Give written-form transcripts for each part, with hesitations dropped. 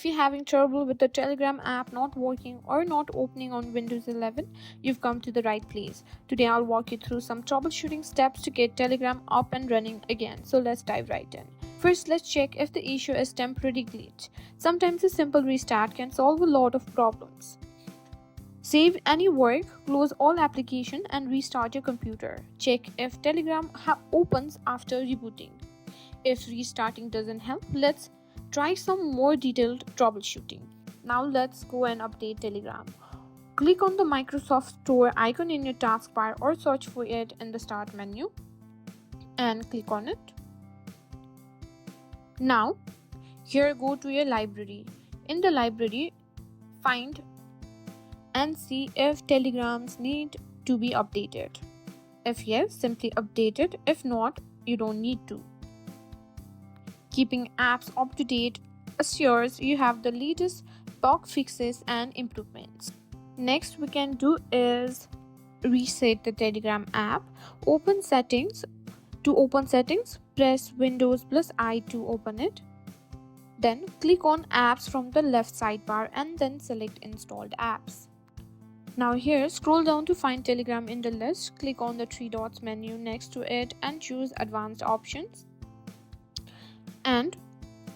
if you're having trouble with the Telegram app not working or not opening on Windows 11, you've come to the right place. Today I'll walk you through some troubleshooting steps to get Telegram up and running again. So let's dive right in. First, let's check if the issue is temporary glitch. Sometimes a simple restart can solve a lot of problems. Save any work, close all applications and restart your computer. Check if Telegram opens after rebooting. If restarting doesn't help, let's try some more detailed troubleshooting. Now let's go and update Telegram. Click on the Microsoft Store icon in your taskbar or search for it in the Start menu and click on it. Now, here go to your library. In the library, find and see if Telegrams need to be updated. If yes, simply update it. If not, you don't need to. Keeping apps up to date assures you have the latest bug fixes and improvements. Next we can do is reset the Telegram app. Open settings. To open settings, press Windows plus I to open it. Then click on apps from the left sidebar and then select installed apps. Now here, scroll down to find Telegram in the list. Click on the three dots menu next to it and choose advanced options. And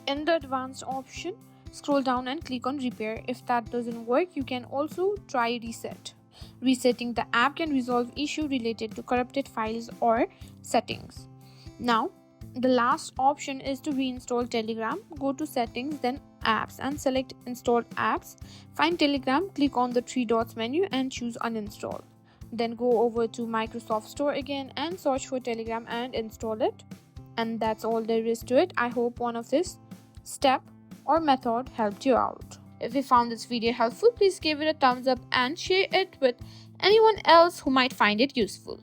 in the advanced option, scroll down and click on repair. If that doesn't work, you can also try reset. Resetting the app can resolve issue related to corrupted files or settings. Now, the last option is to reinstall Telegram. Go to settings, then apps and select installed apps. Find Telegram, click on the three dots menu and choose uninstall. Then go over to Microsoft Store again and search for Telegram and install it. And that's all there is to it. I hope one of this step or method helped you out. If you found this video helpful, please give it a thumbs up and share it with anyone else who might find it useful.